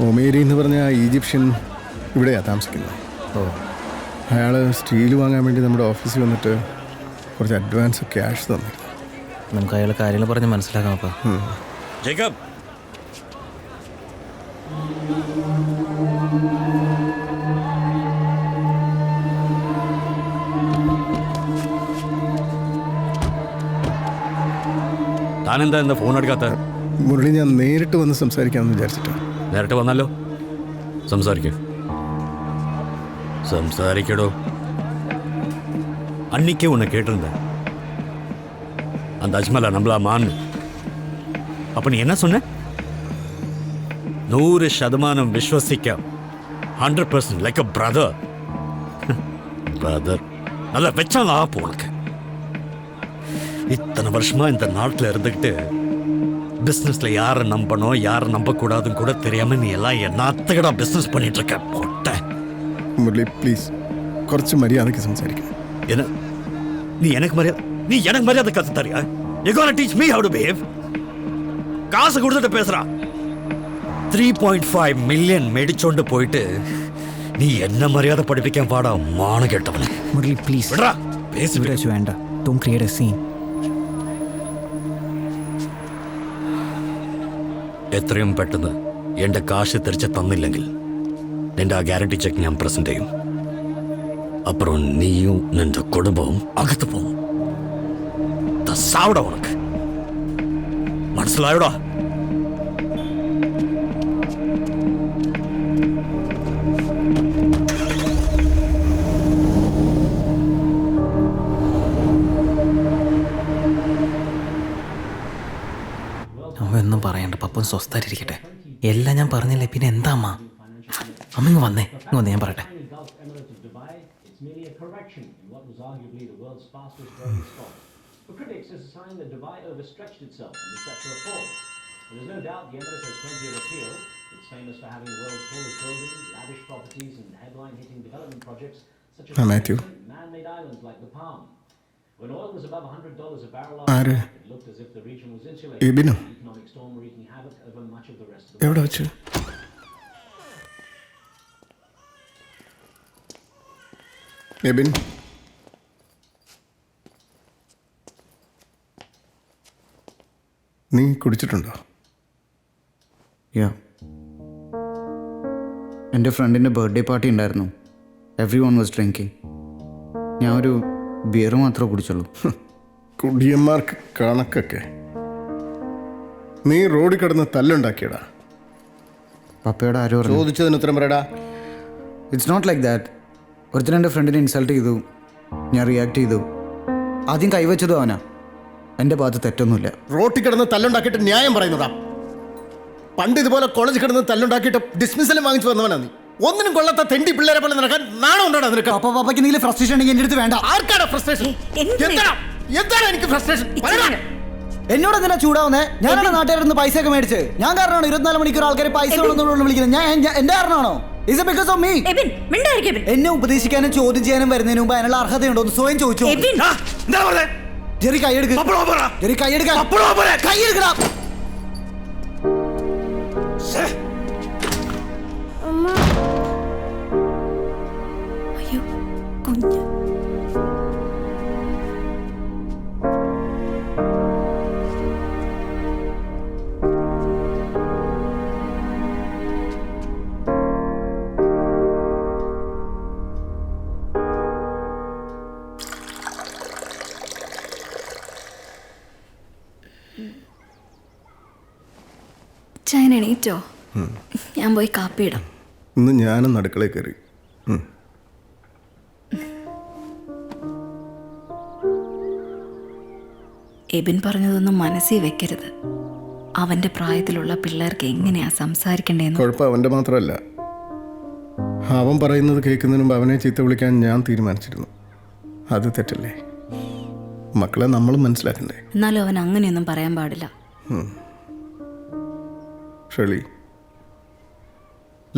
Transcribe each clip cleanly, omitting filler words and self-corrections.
ഒമേരി എന്ന് പറഞ്ഞ ഈജിപ്ഷ്യൻ ഇവിടെയാണ് താമസിക്കുന്നത്. അയാൾ സ്റ്റീൽ വാങ്ങാൻ വേണ്ടി നമ്മുടെ ഓഫീസിൽ വന്നിട്ട് കുറച്ച് അഡ്വാൻസ് ക്യാഷ് തന്നിരുന്നു. നമുക്ക് അയാൾ കാര്യങ്ങൾ പറഞ്ഞ് മനസ്സിലാക്കാം. അപ്പം ജേക്കബ്, താനെന്താ എന്താ ഫോൺ എടുക്കാത്ത? മുരളി, ഞാൻ നേരിട്ട് വന്ന് സംസാരിക്കാമെന്ന് വിചാരിച്ചിട്ടാണ്. നേരിട്ട് വന്നല്ലോ, സംസാരിക്കടോ. அன்னைக்கே உன்னை கேட்டிருந்தேன், அந்த அஜ்மலா நம்மளா மான்னு. அப்போ நீ என்ன சொன்ன? 100% விஸ்வசிக்க, 100% லைக் அ பிரதர். பிரதர் நல்லா வச்சான் ஆப்பு உனக்கு. இத்தனை வருஷமா இந்த நாட்டில் இருந்துக்கிட்டு பிஸ்னஸில் யாரை நம்பணும் யாரை நம்பக்கூடாதுன்னு கூட தெரியாமல் நீ எல்லாம் என்னத்துக்கடா பிஸ்னஸ் பண்ணிட்டு இருக்க போட்ட. മുരളി പ്ലീസ്, കുറച്ച് മര്യാദയ്ക്ക് സംസാരിക്കണം. என்ன நீ எனக்கு மரியாதை கத்து தரியா? You gonna teach me how to behave? காசு கொடுத்துட்டு பேசுறா. 3.5 மில்லியன் மேடிச்சோண்டு போயிட்டு நீ என்ன மரியாதை படிப்பிக்க பாடா மான கேட்டவனே. മുരളി പ്ലീസ് விடுறா, பேசி விடு. വേണ്ട, don't create a scene. എത്രയും പെട്ടെന്ന് എന്റെ കാശ് തിരിച്ച് തന്നില്ലെങ്കിൽ നിന്റെ ആ ഗ്യാരണ്ടി ചെക്ക് ഞാൻ പ്രസന്റ് ചെയ്യും. അപ്പുറം നീയും നിന്റെ കുടുംബവും അകത്ത് പോകും. സാവടാ ഉനക്ക് മനസ്സിലായോടാ? അമ്മ ഒന്നും പറയണ്ട, പപ്പൻ സ്വസ്ഥായിരിക്കട്ടെ. എല്ലാം ഞാൻ പറഞ്ഞില്ലേ, പിന്നെ എന്താ അമ്മ? അമ്മ ഇങ്ങ് വന്നേ, ഞാൻ പറയട്ടെ. It's merely a correction in what was arguably the world's fastest growing stock. For critics, it's a sign that Dubai overstretched itself and is set for a fall. There's no doubt the Emirates has plenty of appeal. It's famous for having the world's tallest buildings, lavish properties, and headline-hitting development projects such as Matthew. man-made islands like the Palm. When oil was above $100 a barrel, it looked as if the region was insulated from എബിനോ, the economic storm wreaking havoc over much of the rest of the എവിടെ world. വെച്ച്? എബിൻ, നീ കുടിച്ചിട്ടുണ്ടോ? യാ, എൻ്റെ ഫ്രണ്ടിൻ്റെ birthday party ഉണ്ടായിരുന്നു. Every one was drinking. ഞാൻ ഒരു beer മാത്രമേ കുടിച്ചുള്ളൂ. കുടിയന്മാർക്ക് കണക്കൊക്കെ. നീ റോഡിൽ കിടന്ന് തല്ലുണ്ടാക്കിയടാ. പപ്പയോട് ആരോ പറഞ്ഞു. ചോദിച്ചതിന് ഉത്തരം പറയടാ. It's not like that. ഒരുത്തൻ എൻ്റെ ഫ്രണ്ടിനെ ഇൻസൾട്ട് ചെയ്തു, ഞാൻ റിയാക്ട് ചെയ്തു. ആദ്യം കൈവച്ചതും അവനാ. എൻ്റെ ഭാഗത്ത് തെറ്റൊന്നുമില്ല. റോട്ടിൽ കിടന്ന് തല്ലുണ്ടാക്കിയിട്ട് ന്യായം പറയുന്നതാ. പണ്ട് ഇതുപോലെ കോളേജ് കിടന്ന് തല്ലുണ്ടാക്കിയിട്ട് ഡിസ്മിസലും വാങ്ങിച്ചു വന്നവനാ നീ. ഒന്നിനും കൊള്ളാത്ത തെണ്ടി പിള്ളേരെ പോലെ നടക്കാൻ നാണം ഉണ്ടോടാ നിനക്ക്? പപ്പയ്ക്ക് എന്തെങ്കിലും ഫ്രസ്ട്രേഷൻ ഉണ്ടെങ്കിൽ എൻ്റെ അടുത്ത് വേണ്ട. ആർക്കാടാ ഫ്രസ്ട്രേഷൻ? എന്താണ് എനിക്ക് ഫ്രസ്ട്രേഷൻ? എന്നോട് എന്തിനാ ചൂടാവുന്നേ? ഞാനാണ് നാട്ടുകാരുടെ നിന്ന് പൈസ ഒക്കെ മേടിച്ച്. ഞാൻ കാരണമാണോ 24 മണിക്കൂർ ആൾക്കാർ പൈസ വിളിക്കുന്നത്? ഞാൻ എന്റെ കാരണമാണോ? Is it because of me? എന്നെ ഉപദേശിക്കാനും ചോദ്യം ചെയ്യാനും വരുന്നതിന് മുമ്പ് അതിനുള്ള അർഹതയുണ്ടോ എന്ന് സ്വയം ചോദിച്ചു. ജെറി കൈയെടുക്ക. ജെറി കൈയെടുക്കടാ. അയ്യോ കുഞ്ഞ്. ചായന എണീറ്റോ? ഞാൻ പോയി കാപ്പി ഇടാം. ഇന്ന് ഞാനും അടുക്കളയിൽ കയറി. എബിൻ പറഞ്ഞതൊന്നും മനസ്സിൽ വെക്കരുത്. അവന്റെ പ്രായത്തിലുള്ള പിള്ളേർക്ക് എങ്ങനെയാ സംസാരിക്കണ്ടേന്ന്. കുഴപ്പം അവൻ്റെ മാത്രമല്ല, അവൻ പറയുന്നത് കേൾക്കുന്നതിന് മുമ്പ് അവനെ ചീത്ത വിളിക്കാൻ ഞാൻ തീരുമാനിച്ചിരുന്നു. അത് തെറ്റല്ലേ? മക്കളെ നമ്മൾ മനസ്സിലാക്കണ്ടേ? എന്നാലും അവൻ അങ്ങനെയൊന്നും പറയാൻ പാടില്ല. ഷെളി,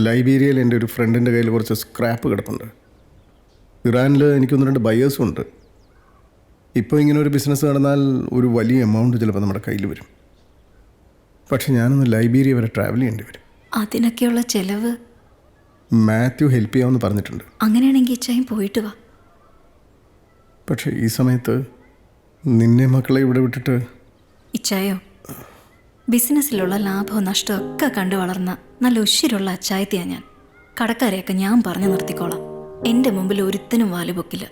ലൈബീരിയയിൽ എൻ്റെ ഒരു ഫ്രണ്ടിൻ്റെ കയ്യിൽ കുറച്ച് സ്ക്രാപ്പ് കിടപ്പുണ്ട്. ഇറാനിൽ എനിക്കൊന്ന് 2 ബയേഴ്സും ഉണ്ട്. ഇപ്പോൾ ഇങ്ങനെ ഒരു ബിസിനസ് നടന്നാൽ ഒരു വലിയ എമൗണ്ട് ചിലപ്പോൾ നമ്മുടെ കയ്യിൽ വരും. പക്ഷെ ഞാനൊന്ന് ലൈബീരിയ വരെ ട്രാവൽ ചെയ്യേണ്ടി വരും. അതിനൊക്കെയുള്ള ചെലവ് മാത്യു ഹെൽപ്പ് ചെയ്യാമെന്ന് പറഞ്ഞിട്ടുണ്ട്. അങ്ങനെയാണെങ്കിൽ ഇച്ചായും പോയിട്ട് വാ. പക്ഷേ ഈ സമയത്ത് നിന്നെ മക്കളെ ഇവിടെ വിട്ടിട്ട് ഇച്ചായോ, ബിസിനസ്സിലുള്ള ലാഭവും നഷ്ടവും ഒക്കെ കണ്ടു വളർന്ന നല്ല ഉശിരുള്ള അച്ചായത്തിയാണ് ഞാൻ. കടക്കാരെയൊക്കെ ഞാൻ പറഞ്ഞു നിർത്തിക്കോളാം. എൻ്റെ മുമ്പിൽ ഒരുത്തനും വാല് പൊക്കില്ല.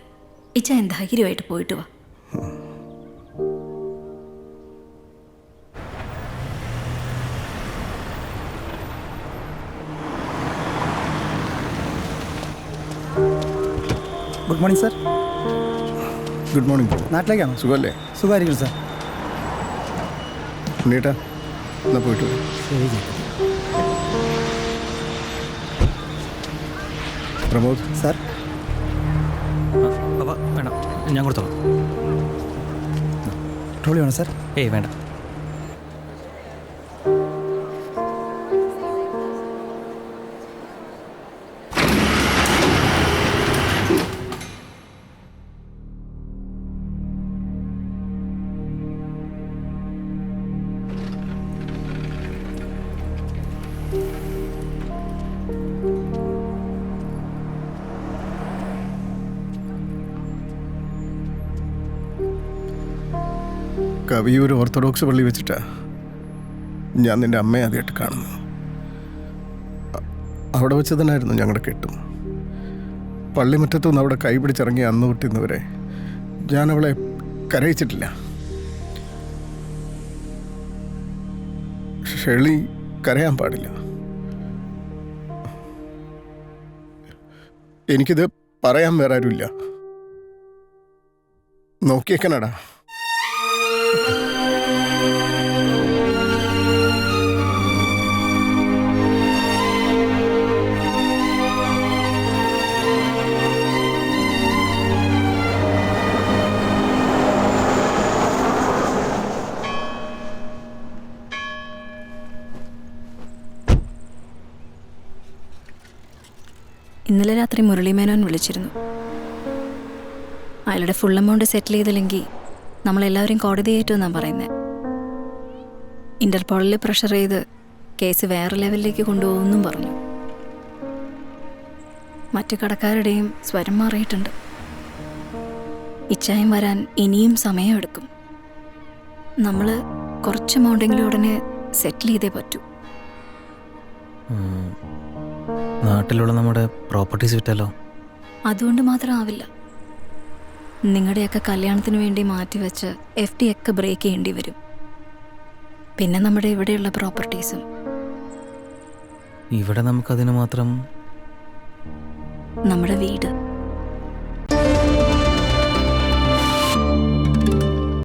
ഇച്ചായൻ ധൈര്യമായിട്ട് പോയിട്ട് വാ. Good morning sir. Good morning. നാട്ടിലേക്കാണോ? സുഖമല്ലേ? സുഖമായിരിക്കും സാർ. ഉണ്ണീട്ടാ, എന്നാ പോയിട്ട് വരാം. പ്രമോദ് സാർ. വേണ്ട, ഞാൻ കൊടുത്തോളാം. ട്രോളി വേണോ സാർ? ഏയ് വേണ്ട. കവിയൂർ ഓർത്തഡോക്സ് പള്ളി വെച്ചിട്ടാ ഞാൻ നിൻ്റെ അമ്മയെ ആദ്യമായിട്ട് കാണുന്നു. അവിടെ വെച്ച് തന്നെയായിരുന്നു ഞങ്ങളുടെ കെട്ടും. പള്ളിമുറ്റത്തുനിന്ന് അവിടെ കൈപിടിച്ചിറങ്ങി അന്ന് തൊട്ടിന്നവരെ ഞാൻ അവളെ കരയിച്ചിട്ടില്ല. ഷെളി കരയാൻ പാടില്ല. എനിക്കിത് പറയാൻ വേറെ ആരുമില്ല. നോക്കിയേക്കനടാ. ഇന്നലെ രാത്രി മുരളീമേനോൻ വിളിച്ചിരുന്നു. അയാളുടെ ഫുൾ എമൗണ്ട് സെറ്റിൽ ചെയ്തില്ലെങ്കിൽ നമ്മളെല്ലാവരും കോടതി കയറ്റുമെന്നാണ് പറയുന്നത്. ഇന്റർപോളിൽ പ്രഷർ ചെയ്ത് കേസ് വേറെ ലെവലിലേക്ക് കൊണ്ടുപോകുമെന്നും പറഞ്ഞു. മറ്റു കടക്കാരുടെയും സ്വരം മാറിയിട്ടുണ്ട്. ഇച്ചായം വരാൻ ഇനിയും സമയമെടുക്കും. നമ്മൾ കുറച്ച് എമൗണ്ടെങ്കിലും ഉടനെ സെറ്റിൽ ചെയ്തേ പറ്റൂ. നാട്ടിലുള്ള നമ്മുടെ പ്രോപ്പർട്ടീസ് വിറ്റാലോ? അതുകൊണ്ട് മാത്രം ആവില്ല. നിങ്ങളുടെയൊക്കെ കല്യാണത്തിന് വേണ്ടി മാറ്റിവെച്ച് FD ഒക്കെ ബ്രേക്ക് ചെയ്യേണ്ടി വരും. പിന്നെ നമ്മുടെ ഇവിടെയുള്ള പ്രോപ്പർട്ടീസും. ഇവിടെ നമുക്കതിന് മാത്രം നമ്മുടെ വീട്